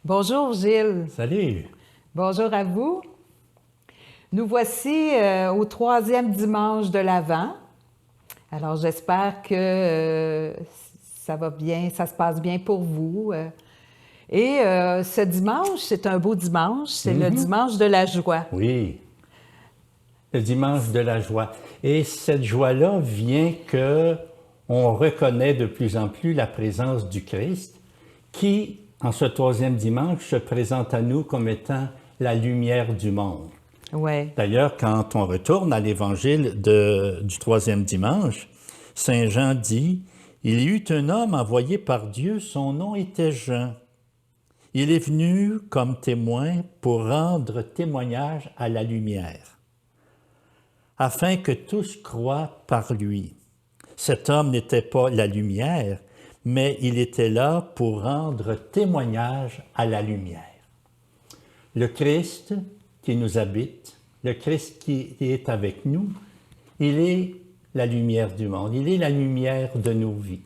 Bonjour Gilles. Salut! Bonjour à vous. Nous voici au troisième dimanche de l'Avent. Alors j'espère que ça va bien, ça se passe bien pour vous. Et ce dimanche, c'est un beau dimanche, c'est le dimanche de la joie. Oui, le dimanche de la joie. Et cette joie-là vient que on reconnaît de plus en plus la présence du Christ qui, en ce troisième dimanche, se présente à nous comme étant la lumière du monde. Ouais. D'ailleurs, quand on retourne à l'évangile du troisième dimanche, Saint Jean dit « Il y eut un homme envoyé par Dieu, son nom était Jean. Il est venu comme témoin pour rendre témoignage à la lumière, afin que tous croient par lui. Cet homme n'était pas la lumière, mais il était là pour rendre témoignage à la lumière. » Le Christ qui nous habite, le Christ qui est avec nous, il est la lumière du monde, il est la lumière de nos vies.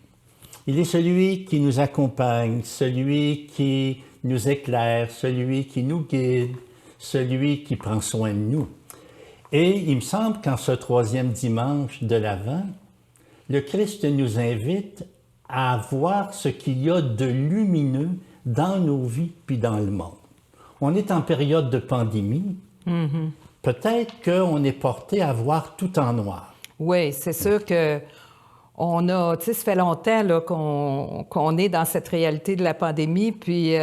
Il est celui qui nous accompagne, celui qui nous éclaire, celui qui nous guide, celui qui prend soin de nous. Et il me semble qu'en ce troisième dimanche de l'Avent, le Christ nous invite à voir ce qu'il y a de lumineux dans nos vies puis dans le monde. On est en période de pandémie. Peut-être qu'on est porté à voir tout en noir. Oui, c'est sûr que on a, tu sais, ça fait longtemps là, qu'on est dans cette réalité de la pandémie, puis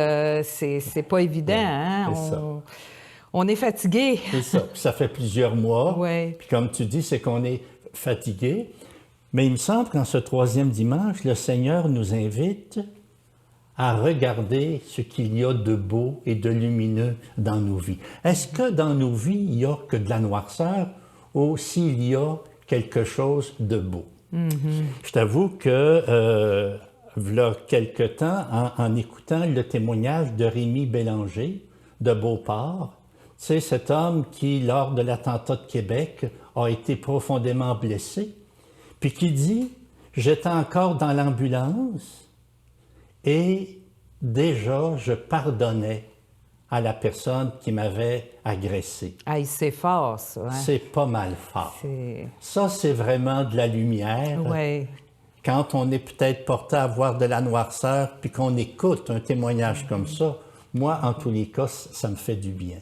c'est pas évident, Oui, hein? c'est ça. On est fatigué. C'est ça. Puis ça fait plusieurs mois. Oui. Puis comme tu dis, c'est qu'on est fatigué. Mais il me semble qu'en ce troisième dimanche, le Seigneur nous invite à regarder ce qu'il y a de beau et de lumineux dans nos vies. Est-ce que dans nos vies, il n'y a que de la noirceur ou s'il y a quelque chose de beau? Je t'avoue que, voilà quelque temps, en écoutant le témoignage de Rémi Bélanger de Beauport, tu sais, cet homme qui, lors de l'attentat de Québec, a été profondément blessé, puis qui dit « J'étais encore dans l'ambulance et déjà je pardonnais à la personne qui m'avait agressé. » Ah, c'est fort, ça. Hein? C'est pas mal fort. Ça, c'est vraiment de la lumière. Oui. Quand on est peut-être porté à voir de la noirceur, puis qu'on écoute un témoignage comme ça, moi, en tous les cas, ça me fait du bien.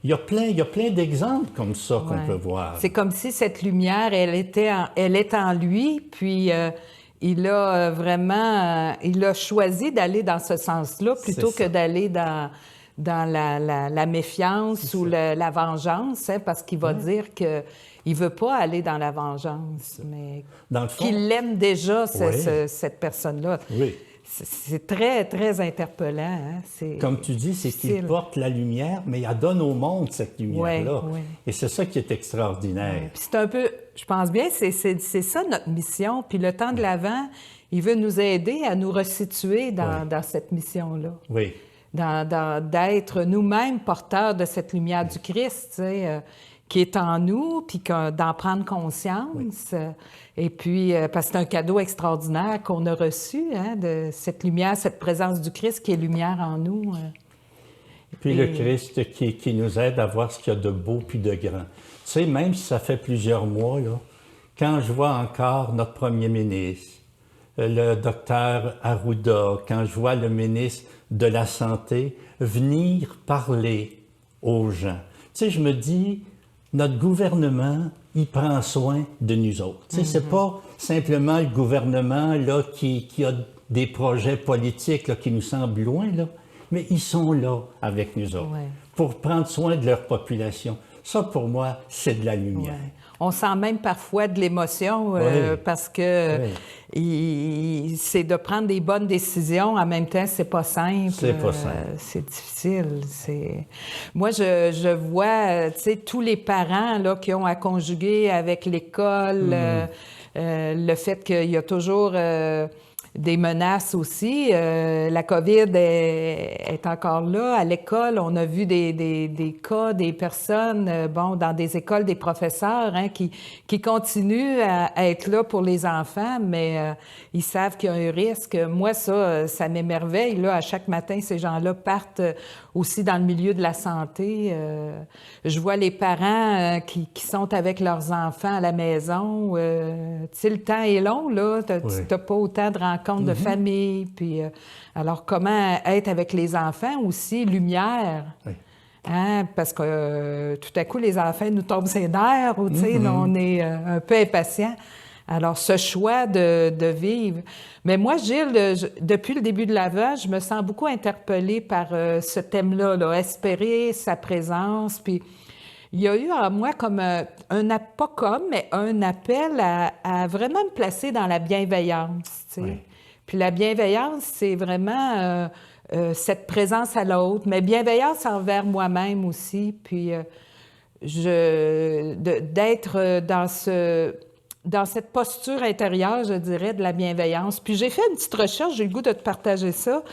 Il y a plein d'exemples comme ça qu'on peut voir. C'est comme si cette lumière, elle est en lui, puis il a vraiment, il a choisi d'aller dans ce sens-là plutôt que d'aller dans la méfiance ou la vengeance, hein, parce qu'il va dire qu'il ne veut pas aller dans la vengeance, mais qu'il l'aime déjà, cette personne-là. Oui. C'est très, très interpellant. Hein? Comme tu dis, c'est qu'il porte la lumière, mais il donne au monde cette lumière-là. Oui. Et c'est ça qui est extraordinaire. Puis c'est un peu, je pense bien, c'est ça notre mission. Puis le temps de l'Avent, il veut nous aider à nous resituer dans cette mission-là. Oui. D'être nous-mêmes porteurs de cette lumière du Christ, tu sais, qui est en nous, puis d'en prendre conscience. Et puis, parce que c'est un cadeau extraordinaire qu'on a reçu, hein, de cette lumière, cette présence du Christ qui est lumière en nous. Puis le Christ qui nous aide à voir ce qu'il y a de beau puis de grand. Tu sais, même si ça fait plusieurs mois, là, quand je vois encore notre premier ministre, le docteur Arruda, quand je vois le ministre de la Santé venir parler aux gens, tu sais, je me dis, notre gouvernement, il prend soin de nous autres. Tu sais, c'est pas simplement le gouvernement là, qui a des projets politiques là, qui nous semblent loin, là, mais ils sont là avec nous autres pour prendre soin de leur population. Ça, pour moi, c'est de la lumière. Ouais. On sent même parfois de l'émotion parce que c'est de prendre des bonnes décisions. En même temps, c'est pas simple. C'est pas simple. C'est difficile. Moi, je vois, tu sais, tous les parents là, qui ont à conjuguer avec l'école, le fait qu'il y a toujours des menaces aussi. La COVID est encore là. À l'école, on a vu des cas, des personnes, dans des écoles, des professeurs qui continuent à être là pour les enfants, mais ils savent qu'il y a un risque. Moi, ça m'émerveille. Là, à chaque matin, ces gens-là partent aussi dans le milieu de la santé. Je vois les parents qui sont avec leurs enfants à la maison. Tu sais, le temps est long, là. Tu n'as pas autant de rencontres de famille. Puis, alors, comment être avec les enfants aussi? Lumière. Oui. Hein? Parce que tout à coup, les enfants nous tombent ses nerfs. Tu sais, là, on est un peu impatients. Alors, ce choix de vivre. Mais moi, Gilles, depuis le début de l'Avent, je me sens beaucoup interpellée par ce thème-là, là, espérer sa présence. Puis, il y a eu en moi comme mais un appel à vraiment me placer dans la bienveillance. Tu sais. Oui. Puis la bienveillance, c'est vraiment cette présence à l'autre, mais bienveillance envers moi-même aussi. Puis d'être dans cette posture intérieure, je dirais, de la bienveillance. Puis j'ai fait une petite recherche, j'ai le goût de te partager ça,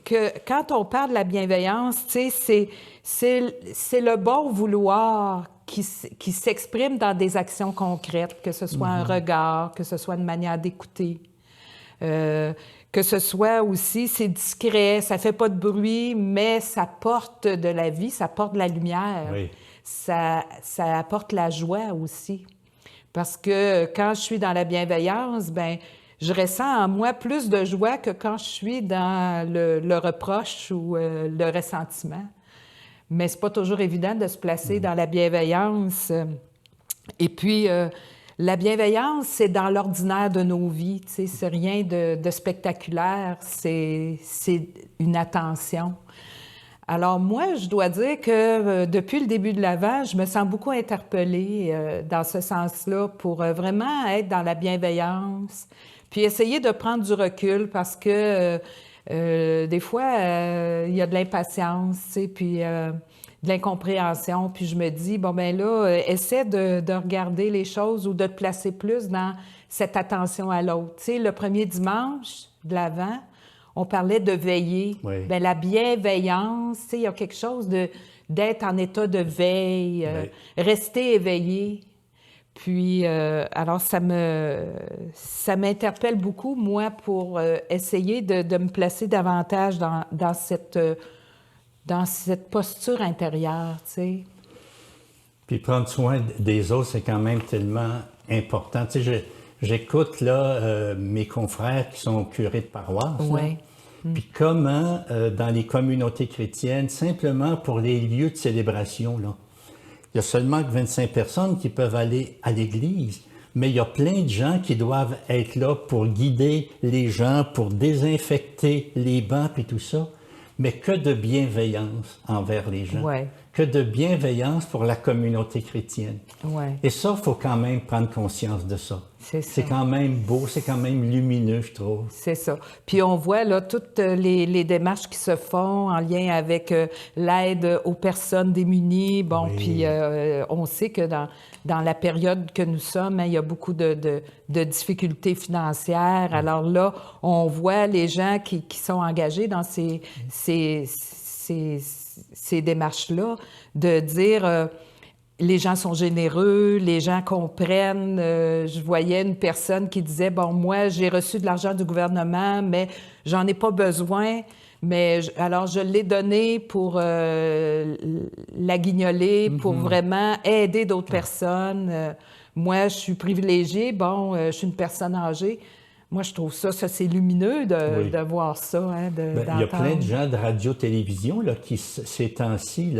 que quand on parle de la bienveillance, tu sais, c'est le bon vouloir qui s'exprime dans des actions concrètes, que ce soit un regard, que ce soit une manière d'écouter, que ce soit aussi, c'est discret, ça fait pas de bruit, mais ça porte de la vie, ça porte de la lumière. Oui. Ça apporte la joie aussi. Parce que quand je suis dans la bienveillance, ben je ressens en moi plus de joie que quand je suis dans le reproche ou le ressentiment. Mais c'est pas toujours évident de se placer dans la bienveillance. Et puis, la bienveillance, c'est dans l'ordinaire de nos vies. Tu sais, c'est rien de spectaculaire, c'est une attention. Alors moi, je dois dire que depuis le début de l'Avent, je me sens beaucoup interpellée dans ce sens-là pour vraiment être dans la bienveillance, puis essayer de prendre du recul parce que des fois, il y a de l'impatience, tu sais, puis de l'incompréhension. Puis je me dis, bon ben là, essaie de regarder les choses ou de te placer plus dans cette attention à l'autre. Tu sais, le premier dimanche de l'Avent, on parlait de veiller. Oui. Bien, la bienveillance, tu sais, il y a quelque chose d'être en état de veille, rester éveillé. Puis, alors, ça m'interpelle beaucoup, moi, pour essayer de me placer davantage dans cette posture intérieure, tu sais. Puis prendre soin des autres, c'est quand même tellement important. Tu sais, j'écoute là mes confrères qui sont curés de paroisse. Oui. Puis comment, dans les communautés chrétiennes, simplement pour les lieux de célébration, là, il y a seulement que 25 personnes qui peuvent aller à l'église, mais il y a plein de gens qui doivent être là pour guider les gens, pour désinfecter les bancs et tout ça. Mais que de bienveillance envers les gens. Ouais. Que de bienveillance pour la communauté chrétienne. Ouais. Et ça, il faut quand même prendre conscience de ça. C'est ça. C'est quand même beau, c'est quand même lumineux, je trouve. C'est ça. Puis on voit là toutes les démarches qui se font en lien avec l'aide aux personnes démunies. Bon, Oui. puis on sait que dans la période que nous sommes, il y a beaucoup de difficultés financières. Alors là, on voit les gens qui sont engagés dans ces démarches-là, de dire les gens sont généreux, les gens comprennent. Je voyais une personne qui disait, bon, moi, j'ai reçu de l'argent du gouvernement, mais j'en ai pas besoin. Mais alors, je l'ai donné pour la guignoler, pour vraiment aider d'autres personnes. Moi, je suis privilégiée. Bon, je suis une personne âgée. Moi, je trouve ça c'est lumineux de voir ça, hein, il y a plein de gens de radio-télévision là, qui, ces temps-ci,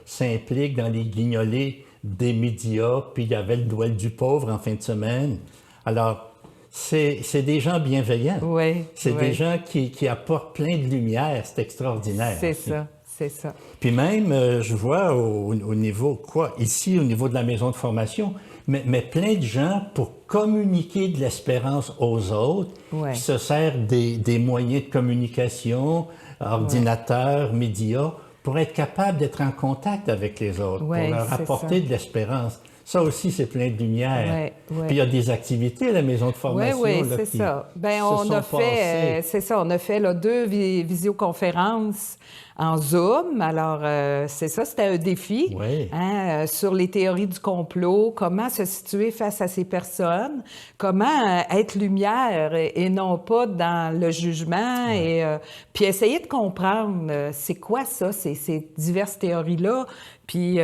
s'impliquent dans les guignolées des médias, puis il y avait le duel du pauvre en fin de semaine. Alors, c'est des gens bienveillants. Oui. C'est des gens qui apportent plein de lumière. C'est extraordinaire. C'est ça, c'est ça. Puis même, je vois au niveau, ici, au niveau de la maison de formation, mais plein de gens, pour communiquer de l'espérance aux autres, qui se servent des moyens de communication, ordinateurs, médias, pour être capable d'être en contact avec les autres, pour leur apporter de l'espérance. Ça aussi, c'est plein de lumière. Ouais, ouais. Puis il y a des activités à la maison de formation. Oui, là, c'est qui ça. Bien, se on sont a fait, passées. c'est ça, on a fait là, 2 visioconférences en Zoom. Alors, c'est ça, c'était un défi Oui. hein, sur les théories du complot, comment se situer face à ces personnes, comment être lumière et non pas dans le jugement, et puis essayer de comprendre c'est quoi ça, ces diverses théories-là, puis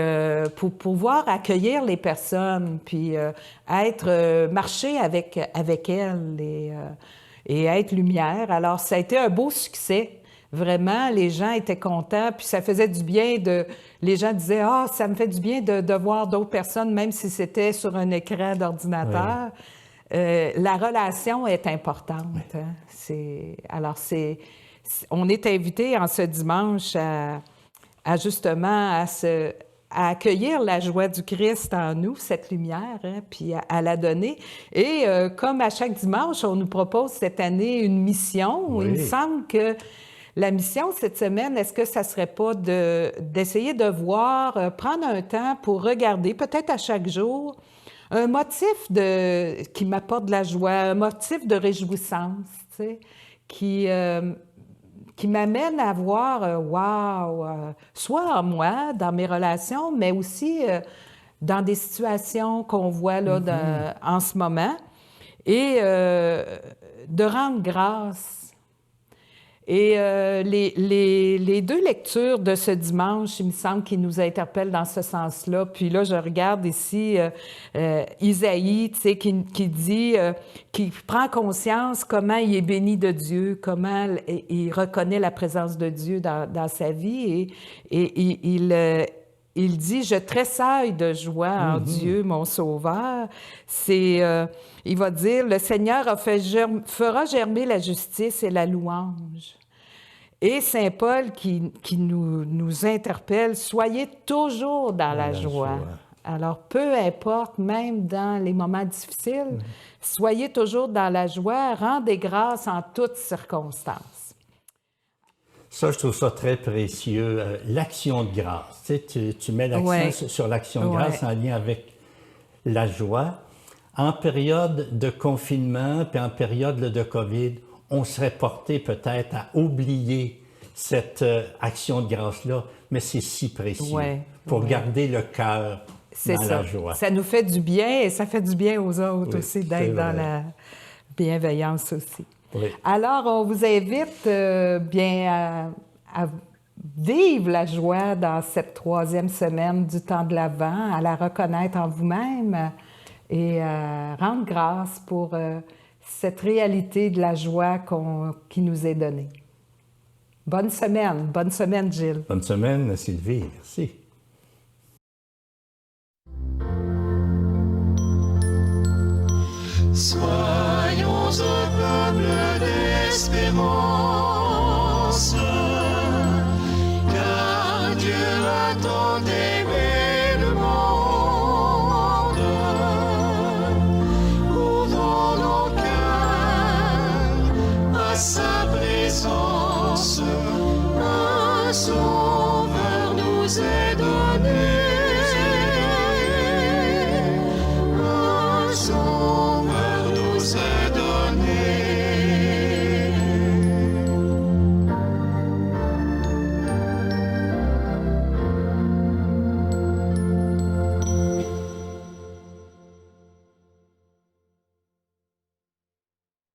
pour pouvoir accueillir les personnes, puis marcher avec elles et être lumière. Alors, ça a été un beau succès. Vraiment, les gens étaient contents, puis ça faisait du bien Les gens disaient « Ah, ça me fait du bien de voir d'autres personnes, même si c'était sur un écran d'ordinateur. » La relation est importante. Hein. On est invité en ce dimanche justement à accueillir la joie du Christ en nous, cette lumière, hein, puis à la donner. Et comme à chaque dimanche, on nous propose cette année une mission. Oui. Il me semble que la mission cette semaine, est-ce que ça ne serait pas d'essayer de voir, prendre un temps pour regarder, peut-être à chaque jour, un motif qui m'apporte de la joie, un motif de réjouissance, tu sais, qui m'amène à voir, soit en moi, dans mes relations, mais aussi dans des situations qu'on voit là, en ce moment, et de rendre grâce. Et les 2 lectures de ce dimanche, il me semble qu'ils nous interpellent dans ce sens-là. Puis là, je regarde ici Isaïe, tu sais, qui dit, qui prend conscience comment il est béni de Dieu, comment il reconnaît la présence de Dieu dans sa vie. Et il dit « Je tressaille de joie en Dieu, mon Sauveur. » Il va dire « Le Seigneur fera germer la justice et la louange. » Et Saint Paul qui nous interpelle « Soyez toujours dans la joie. » Alors, peu importe, même dans les moments difficiles, soyez toujours dans la joie, rendez grâce en toutes circonstances. Ça, je trouve ça très précieux. L'action de grâce. Tu sais, tu mets l'accent sur l'action de grâce en lien avec la joie. En période de confinement, puis en période de COVID, on serait porté peut-être à oublier cette action de grâce-là, mais c'est si précieux pour garder le cœur dans la joie. Ça nous fait du bien et ça fait du bien aux autres aussi d'être dans la bienveillance aussi. Oui. Alors, on vous invite à vivre la joie dans cette 3e semaine du temps de l'Avent, à la reconnaître en vous-même et rendre grâce pour cette réalité de la joie qui nous est donnée. Bonne semaine, Gilles. Bonne semaine, Sylvie. Merci. Soyons un peuple d'espérance, car Dieu attendait.